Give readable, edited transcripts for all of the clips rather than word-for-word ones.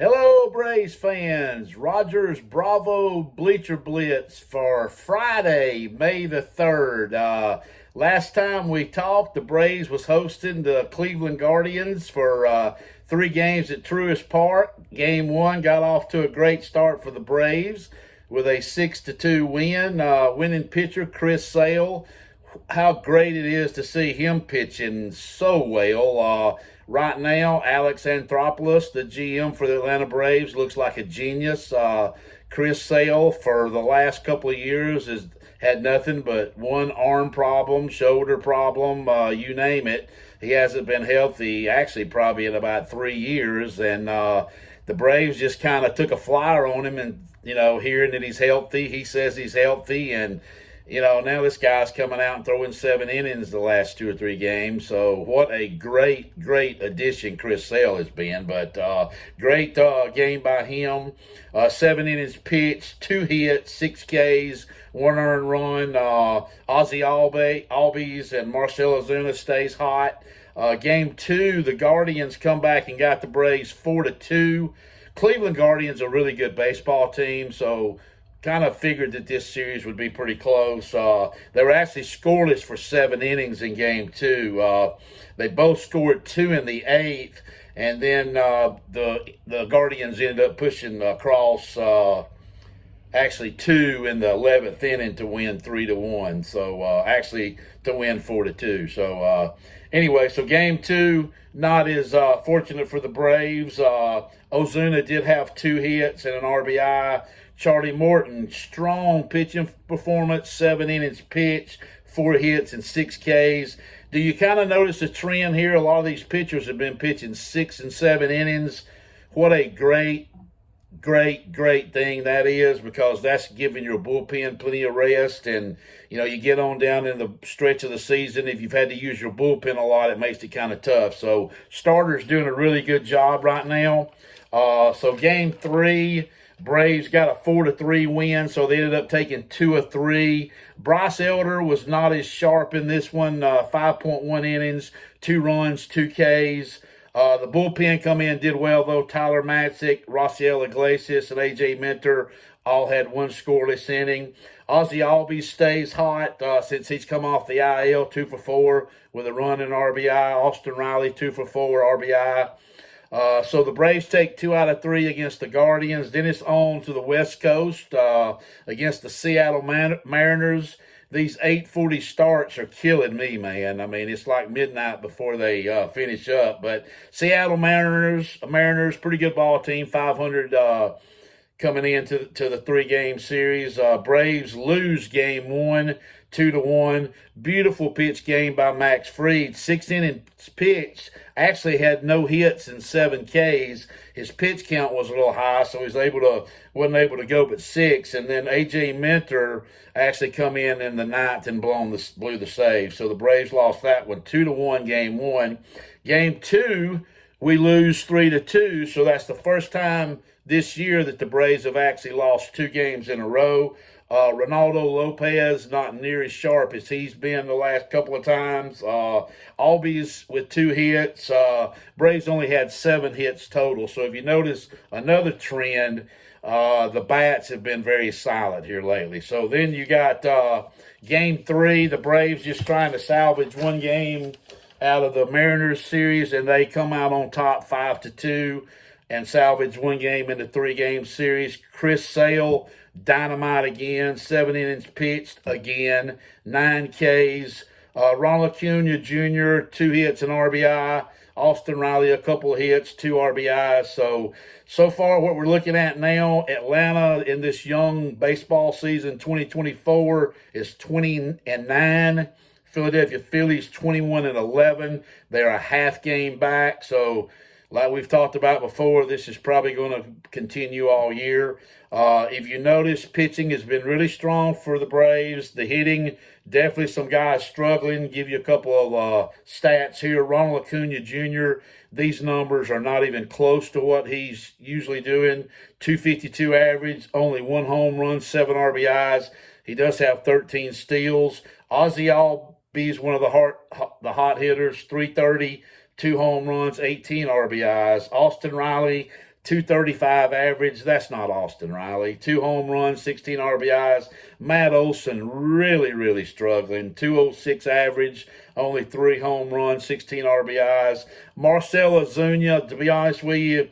Hello, Braves fans. Rogers Bravo Bleacher Blitz for Friday, May the 3rd. Last time we talked, the Braves was hosting the Cleveland Guardians for 3 games at Truist Park. Game 1 got off to a great start for the Braves with a 6-2 win. Winning pitcher Chris Sale, how great it is to see him pitching so well. Right now, Alex Anthopoulos, the GM for the Atlanta Braves, looks like a genius. Chris Sale, for the last couple of years, has had nothing but one arm problem, shoulder problem, you name it. He hasn't been healthy, actually, probably in about 3 years. And the Braves just kind of took a flyer on him and, hearing that he's healthy. He says he's healthy, and now this guy's coming out and throwing 7 innings the last 2 or 3 games. So what a great addition Chris Sale has been. But great game by him. 7 innings pitched, 2 hits, 6 Ks, 1 earned run. Ozzy Albies and Marcell Ozuna stays hot. Game 2, the Guardians come back and got the Braves 4-2. Cleveland Guardians are a really good baseball team, so kind of figured that this series would be pretty close. They were actually scoreless for 7 innings in Game 2. They both scored 2 in the 8th, and then the Guardians ended up pushing across actually 2 in the 11th inning to win 3-1. So actually to win 4-2. So anyway, so Game 2, not as fortunate for the Braves. Ozuna did have 2 hits and an RBI. Charlie Morton, strong pitching performance, 7 innings pitched, 4 hits and 6 Ks. Do you kind of notice a trend here? A lot of these pitchers have been pitching 6 and 7 innings. What a great thing that is, because that's giving your bullpen plenty of rest. And, you get on down in the stretch of the season, if you've had to use your bullpen a lot, it makes it kind of tough. So starters doing a really good job right now. So Game 3, Braves got a 4-3 win, so they ended up taking 2 of 3. Bryce Elder was not as sharp in this one, 5.1 innings, 2 runs, 2 Ks. The bullpen come in, did well, though. Tyler Matzik, Raciel Iglesias, and A.J. Minter all had 1 scoreless inning. Ozzy Albies stays hot since he's come off the IL, 2 for 4 with a run and RBI. Austin Riley, 2 for 4 RBI. So the Braves take 2 out of 3 against the Guardians. Then it's on to the West Coast against the Seattle Mariners. These 8:40 starts are killing me, man. I mean, it's like midnight before they finish up. But Seattle Mariners, pretty good ball team, 500 coming into the 3-game series. Braves lose Game 1, 2-1. Beautiful pitch game by Max Fried. 6 innings pitched. Actually had no hits and 7 Ks. His pitch count was a little high, so he wasn't able to go but 6. And then A.J. Minter actually come in the 9th and blew the save. So the Braves lost that one, 2-1 Game 1. Game 2, we lose 3-2. So that's the first time this year that the Braves have actually lost 2 games in a row. Ronaldo Lopez, not near as sharp as he's been the last couple of times. Albies with 2 hits. Braves only had 7 hits total. So if you notice another trend, the bats have been very silent here lately. So then you got Game 3, the Braves just trying to salvage 1 game out of the Mariners series, and they come out on top 5-2 and salvage 1 game in the 3-game series. Chris Sale, dynamite again, 7 innings pitched again, 9 Ks. Ronald Acuna Jr., 2 hits and RBI. Austin Riley, a couple of hits, 2 RBIs. So far what we're looking at now, Atlanta in this young baseball season 2024 is 20-9. Philadelphia Phillies 21-11. They're a half game back. So like we've talked about before, this is probably going to continue all year. If you notice, pitching has been really strong for the Braves. The hitting, definitely some guys struggling. Give you a couple of stats here. Ronald Acuna Jr., these numbers are not even close to what he's usually doing. 252 average, only 1 home run, 7 RBIs. He does have 13 steals. Ozzy Albies, one of the hot hitters, 330. 2 home runs, 18 RBIs. Austin Riley, 235 average. That's not Austin Riley. 2 home runs, 16 RBIs. Matt Olson really, really struggling. 206 average, only 3 home runs, 16 RBIs. Marcell Ozuna, to be honest with you,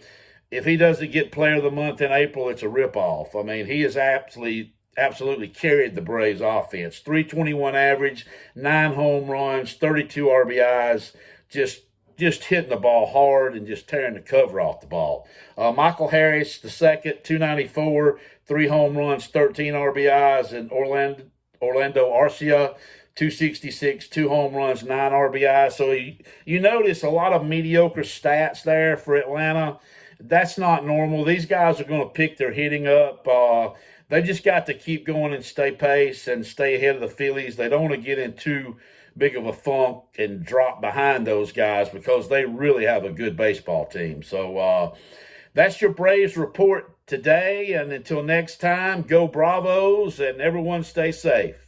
if he doesn't get Player of the Month in April, it's a ripoff. I mean, he has absolutely carried the Braves offense. 321 average, 9 home runs, 32 RBIs, just hitting the ball hard and just tearing the cover off the ball. Michael Harris, the second, 294, 3 home runs, 13 RBIs, and Orlando Arcia, 266, 2 home runs, 9 RBIs. So you notice a lot of mediocre stats there for Atlanta. That's not normal. These guys are going to pick their hitting up. They just got to keep going and stay pace and stay ahead of the Phillies. They don't want to get in too big of a funk and drop behind those guys because they really have a good baseball team. So that's your Braves report today. And until next time, go Bravos and everyone stay safe.